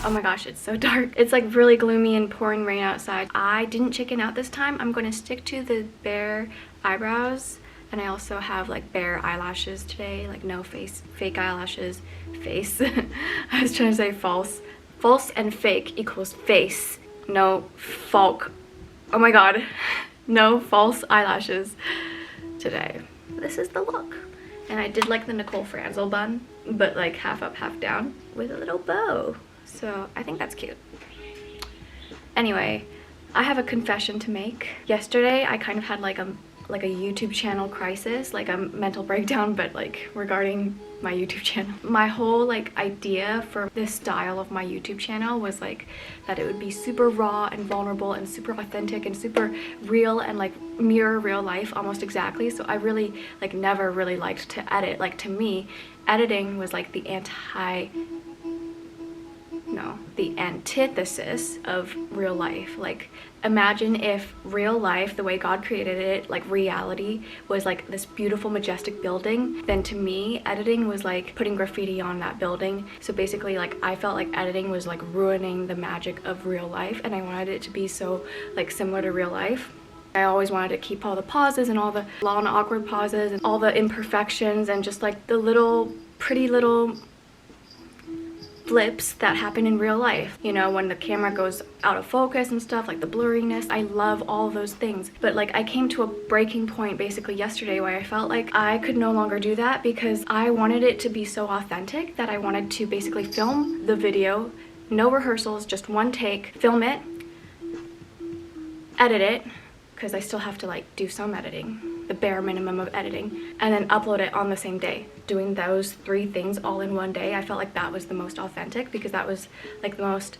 Oh my gosh, it's so dark. It's like really gloomy and pouring rain outside. I didn't chicken out this time. I'm going to stick to the bare eyebrows, and I also have like bare eyelashes today, like no fake eyelashes. Face. I was trying to say false. False and fake equals face. No falk. Oh my god. No false eyelashes today. This is the look. And I did like the Nicole Franzel bun, but like half up, half down with a little bow. So I think that's cute. Anyway, I have a confession to make. Yesterday, I kind of had like a YouTube channel crisis, like a mental breakdown, but like regarding my YouTube channel. My whole like idea for this style of my YouTube channel was like that it would be super raw and vulnerable and super authentic and super real and like mirror real life almost exactly. So I really like never really liked to edit. Like to me, editing was like the antithesis of real life. Like imagine if real life, the way God created it, like reality, was like this beautiful majestic building, then to me editing was like putting graffiti on that building. So basically like I felt like editing was like ruining the magic of real life, and I wanted it to be so like similar to real life. I always wanted to keep all the pauses and all the long awkward pauses and all the imperfections and just like the little pretty little flips that happen in real life, you know, when the camera goes out of focus and stuff, like the blurriness. I love all those things, but like I came to a breaking point basically yesterday where I felt like I could no longer do that because I wanted it to be so authentic that I wanted to basically film the video, no rehearsals, just one take, film it, edit it, because I still have to like do some editing, the bare minimum of editing, and then upload it on the same day. Doing those 3 things all in one day, I felt like that was the most authentic because that was like the most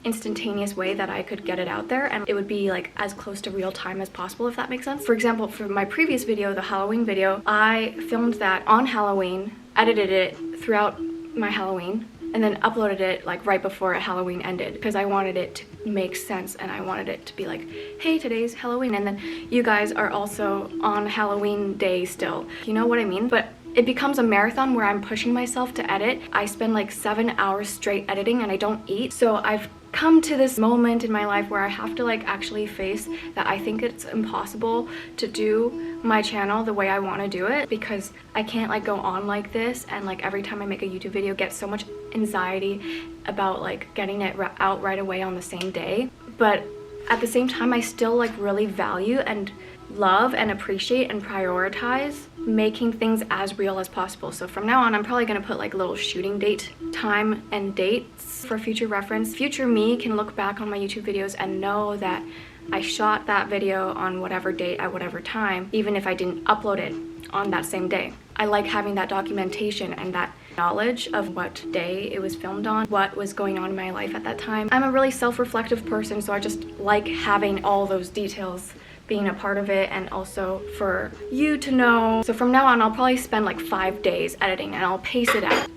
instantaneous way that I could get it out there, and it would be like as close to real time as possible, if that makes sense. For example, for my previous video, the Halloween video, I filmed that on Halloween, edited it throughout my Halloween, and then uploaded it like right before Halloween ended because I wanted it to make sense and I wanted it to be like, hey, today's Halloween, and then you guys are also on Halloween day still. You know what I mean? But it becomes a marathon where I'm pushing myself to edit. I spend like 7 hours straight editing and I don't eat. So I've come to this moment in my life where I have to like actually face that I think it's impossible to do my channel the way I want to do it, because I can't like go on like this and like every time I make a YouTube video get so much anxiety about like getting it out right away on the same day. But at the same time, I still like really value and love and appreciate and prioritize making things as real as possible. So from now on, I'm probably gonna put like a little shooting date, time and dates for future reference. Future me can look back on my YouTube videos and know that I shot that video on whatever date at whatever time, even if I didn't upload it on that same day. I like having that documentation and that knowledge of what day it was filmed on, what was going on in my life at that time. I'm a really self-reflective person, so I just like having all those details being a part of it, and also for you to know. So from now on, I'll probably spend like 5 days editing and I'll pace it out.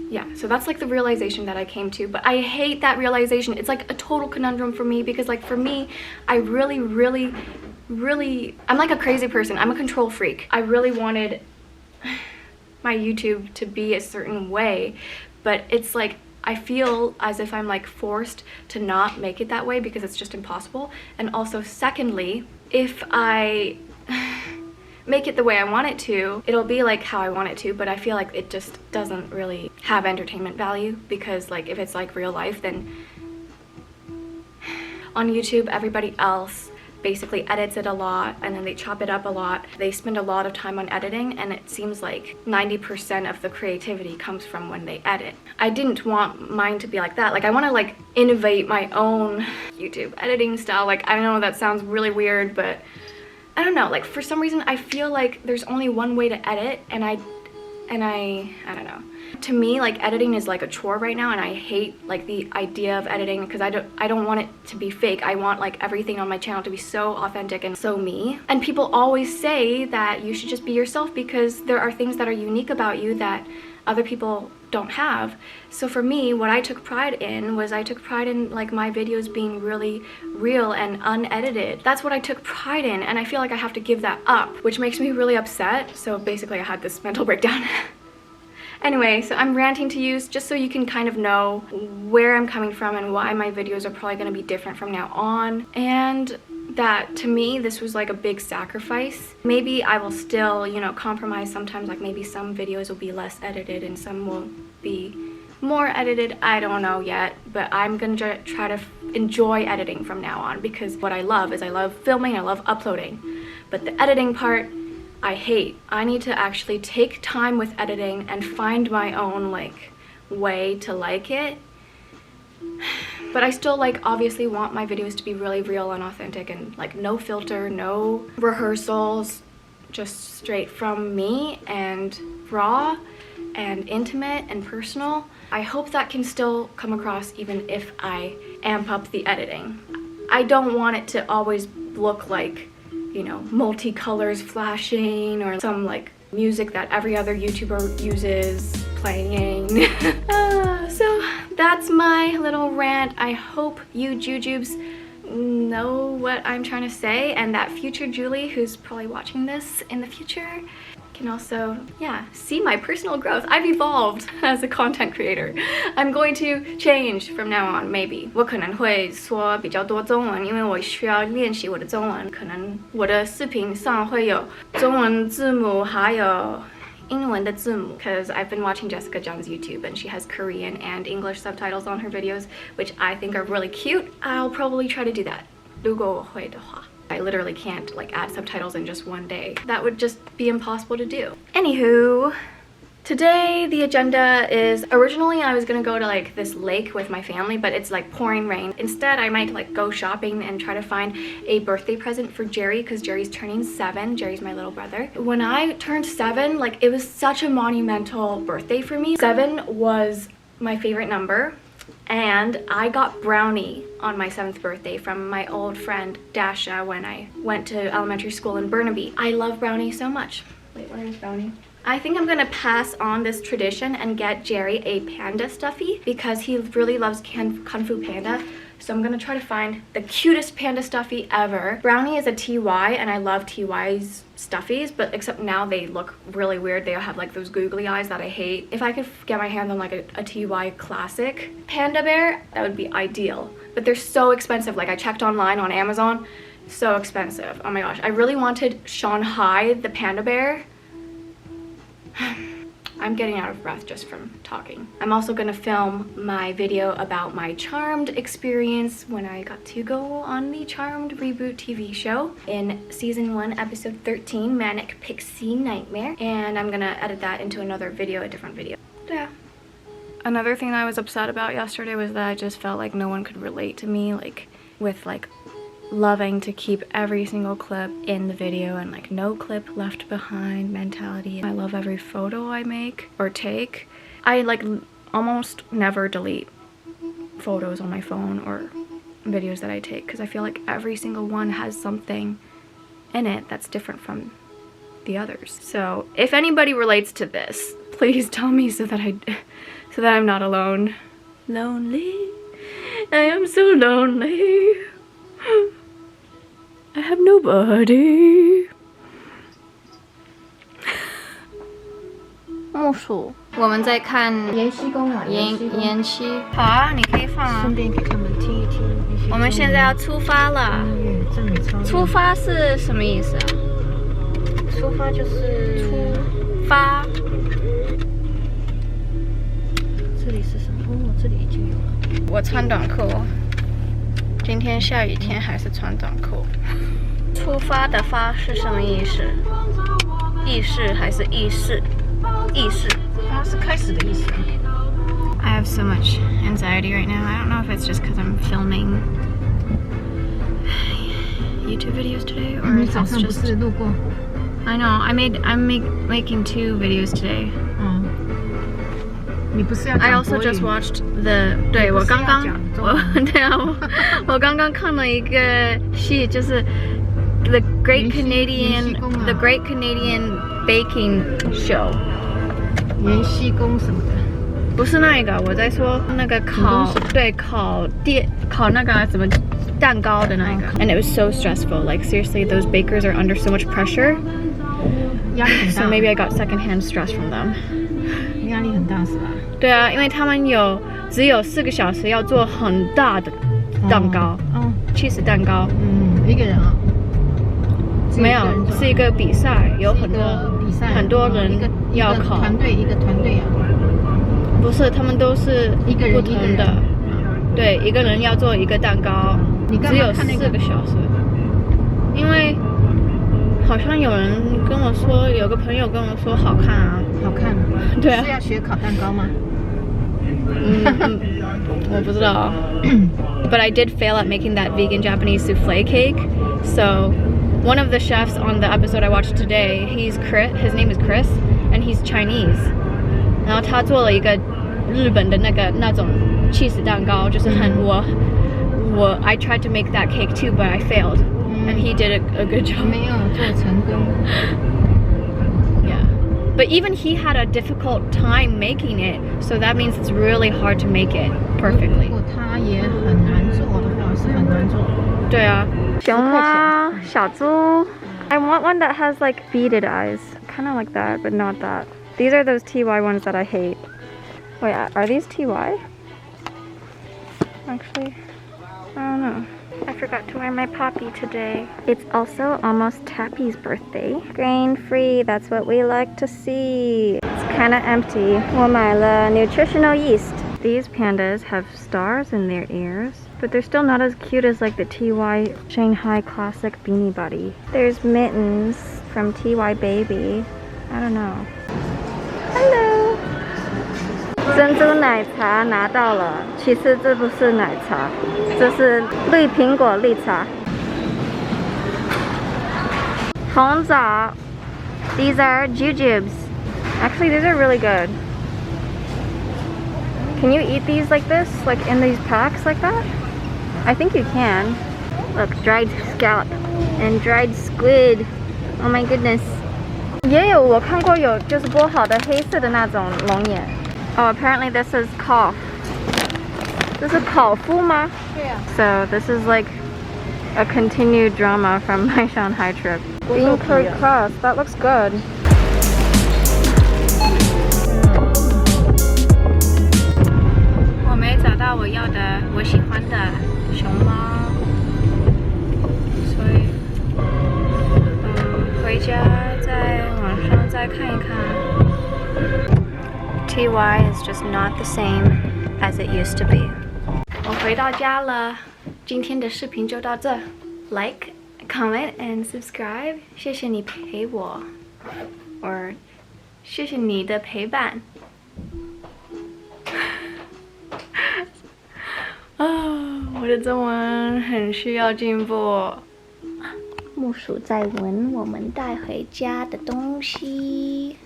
Yeah, so that's like the realization that I came to, but I hate that realization. It's like a total conundrum for me because like for me, I really, I'm like a crazy person. I'm a control freak. I really wanted my YouTube to be a certain way, but it's like I feel as if I'm like forced to not make it that way because it's just impossible. And also secondly, if I make it the way I want it to, it'll be like how I want it to, but I feel like it just doesn't really have entertainment value, because like if it's like real life, then on YouTube everybody else basically edits it a lot and then they chop it up a lot. They spend a lot of time on editing, and it seems like 90% of the creativity comes from when they edit. I didn't want mine to be like that. Like I want to like innovate my own YouTube editing style. Like I know that sounds really weird, but I don't know, like for some reason I feel like there's only one way to edit, and I don't know. To me, like editing is like a chore right now, and I hate like the idea of editing because I don't want it to be fake. I want like everything on my channel to be so authentic and so me. And people always say that you should just be yourself because there are things that are unique about you that other people don't have. So for me, what I took pride in was I took pride in like my videos being really real and unedited. That's what I took pride in, and I feel like I have to give that up, which makes me really upset. So basically I had this mental breakdown. Anyway, so I'm ranting to you just so you can kind of know where I'm coming from and why my videos are probably going to be different from now on. And that to me, this was like a big sacrifice. Maybe I will still, you know, compromise sometimes, like maybe some videos will be less edited and some will be more edited. I don't know yet, but I'm gonna try to enjoy editing from now on, because what I love is I love filming, I love uploading, but the editing part I hate. I need to actually take time with editing and find my own like way to like it. But I still like obviously want my videos to be really real and authentic and like no filter, no rehearsals, just straight from me and raw and intimate and personal. I hope that can still come across even if I amp up the editing. I don't want it to always look like, you know, multicolors flashing or some like music that every other YouTuber uses playing. So that's my little rant. I hope you jujubes know what I'm trying to say, and that future Julie, who's probably watching this in the future, can also, yeah, see my personal growth. I've evolved as a content creator. I'm going to change from now on, maybe. 我可能会说比较多中文，因为我需要练习我的中文。可能我的视频上会有中文字幕，还有英文的字幕。Because I've been watching Jessica Jung's YouTube and she has Korean and English subtitles on her videos, which I think are really cute. I'll probably try to do that. 如果我会的话。I literally can't like add subtitles in just one day. That would just be impossible to do. Anywho, today the agenda is, originally I was gonna go to like this lake with my family, but it's like pouring rain. Instead, I might like go shopping and try to find a birthday present for Jerry, because Jerry's turning 7. Jerry's my little brother. When I turned 7, like it was such a monumental birthday for me. 7 was my favorite number. And I got brownie on my 7th birthday from my old friend Dasha when I went to elementary school in Burnaby. I love brownie so much. Wait, where is brownie? I think I'm gonna pass on this tradition and get Jerry a panda stuffy, because he really loves Kung Fu Panda. So I'm gonna try to find the cutest panda stuffy ever. Brownie is a TY, and I love TY's stuffies, but except now they look really weird. They have like those googly eyes that I hate. If I could get my hands on like a TY classic panda bear, that would be ideal. But they're so expensive. Like I checked online on Amazon, so expensive. Oh my gosh, I really wanted Shanghai the panda bear. I'm getting out of breath just from talking. I'm also gonna film my video about my Charmed experience when I got to go on the Charmed reboot TV show in season 1, episode 13, Manic Pixie Nightmare. And I'm gonna edit that into another video, a different video. Yeah. Another thing I was upset about yesterday was that I just felt like no one could relate to me, like with like loving to keep every single clip in the video and like no clip left behind mentality. I love every photo I make or take. I like almost never delete photos on my phone or videos that I take, because I feel like every single one has something in it that's different from the others. So if anybody relates to this, please tell me so that I'm not alone. Lonely. I am so lonely. I have nobody. 木薯，我们在看延禧宫啊，延禧。好啊，你可以放啊。顺便给他们听一听。我们现在要出发了。出发是什么意思啊？出发就是出发。这里是什么？哦，这里已经有了。我穿短裤。今天下雨天还是穿短裤。出发的发是什么意思？意识还是意识？意识。发是开始的意思。I have so much anxiety right now. I don't know if it's just because I'm filming YouTube videos today, or if it's just. I know. I'm making 2 videos today. I also just watched the 对我刚刚看了一个戏，就是 The Great Canadian Baking Show。延禧宫什么的？不是那个，我在说那个烤那个怎么蛋糕的那个。And it was so stressful. Like seriously, those bakers are under so much pressure. So maybe I got secondhand stress from them. 力很大是吧？对啊，因为他们只有4个小时要做很大的蛋糕，cheese 蛋糕。一个人啊？没有，是一个比赛，有很多人要考。一个团队啊？不是，他们都是不同的。对，一个人要做一个蛋糕，只有4个小时。因为好像有人跟我说，有个朋友跟我说好看啊，好看。对啊。是要学烤蛋糕吗？我不知道。But I did fail at making that vegan Japanese souffle cake. So one of the chefs on the episode I watched today, his name is Chris, and he's Chinese. 然后他做了一个日本的那种 cheese 蛋糕，就是I tried to make that cake too, but I failed, and he did a good job. 没有做成功。Yeah, but even he had a difficult time making it, so that means it's really hard to make it perfectly. 如果他也很难做的话，是很难做。对啊。熊猫、小猪。I want one that has like beaded eyes, kind of like that, but not that. These are those TY ones that I hate. Wait, are these TY? Actually, I don't know. I forgot to wear my poppy today. It's also almost Tappy's birthday. Grain-free, that's what we like to see. It's kind of empty. 我买了 nutritional yeast. These pandas have stars in their ears, but they're still not as cute as like the TY Shanghai Classic Beanie Buddy. There's Mittens from TY Baby. I don't know. Hello. 珍珠奶茶拿到了，其实这不是奶茶，这是绿苹果绿茶。红枣 These are jujubes. Actually, these are really good. Can you eat these like this? Like in these packs like that? I think you can. Look, dried scallop and dried squid. Oh my goodness. 也有我看过有就是剥好的黑色的那种龙眼。Oh, apparently this is cough. This is 烤麸吗？对呀。So this is like a continued drama from my Shanghai trip. Bean curd crust. That looks good. 我没找到我要的我喜欢的熊猫，所以回家在网上再看一看。TY is just not the same as it used to be. 我回到家了，今天的视频就到这。Like, comment, and subscribe. 谢谢你陪我 ，or 谢谢你的陪伴。我的中文很需要进步。木薯在闻我们带回家的东西。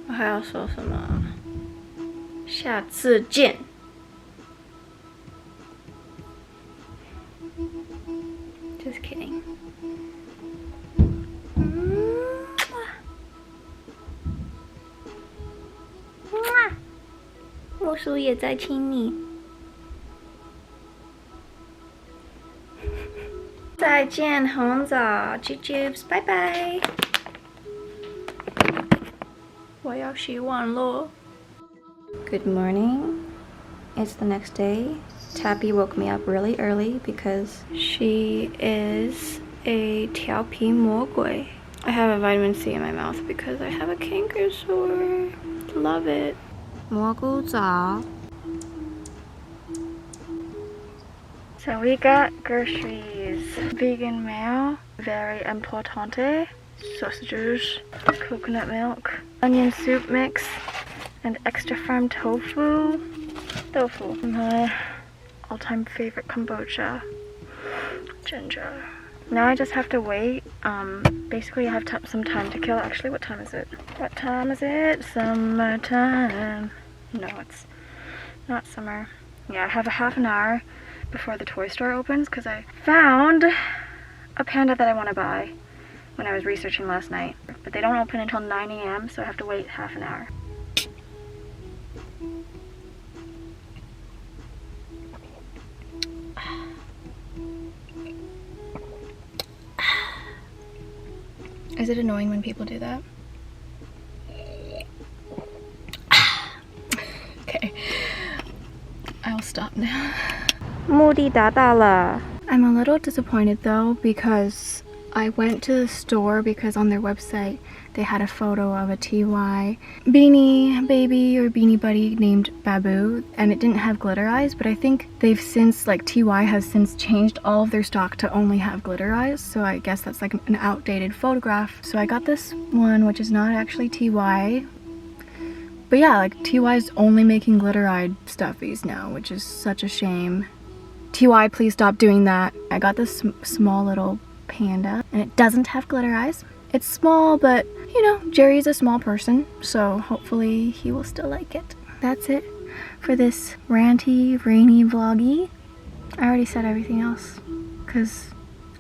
我还要说什么？下次见。Just kidding. 木薯也在亲你。再见，红枣 ，jujubes， 拜拜。我要洗碗了。Good morning. It's the next day. Tappy woke me up really early because she is a 调皮魔鬼. I have a vitamin C in my mouth because I have a canker sore. Love it. 蘑菇枣. So we got groceries. Vegan mayo, very importante. Sausages, coconut milk, onion soup mix, and extra firm tofu. Tofu. My all-time favorite kombucha. Ginger. Now I just have to wait. Basically I have some time to kill. Actually, what time is it? What time is it? Summertime. No, it's not summer. Yeah, I have a half an hour before the toy store opens because I found a panda that I want to buy when I was researching last night. But they don't open until 9 a.m. so I have to wait half an hour. Is it annoying when people do that? Okay, I'll stop now. 目的达到了。 I'm a little disappointed though because I went to the store because on their website they had a photo of a TY beanie baby or beanie buddy named Babu, and it didn't have glitter eyes, but I think they've since, like, TY has since changed all of their stock to only have glitter eyes, so I guess that's like an outdated photograph. So I got this one, which is not actually TY. But yeah, like, TY's only making glitter-eyed stuffies now, which is such a shame. TY, please stop doing that. I got this small little panda, and it doesn't have glitter eyes. It's small, but, you know, Jerry's a small person, so hopefully he will still like it. That's it for this ranty, rainy vloggy. I already said everything else, because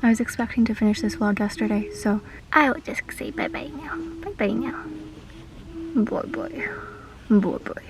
I was expecting to finish this vlog yesterday, so I will just say bye-bye now. Bye-bye now. Boy, boy. Boy, boy.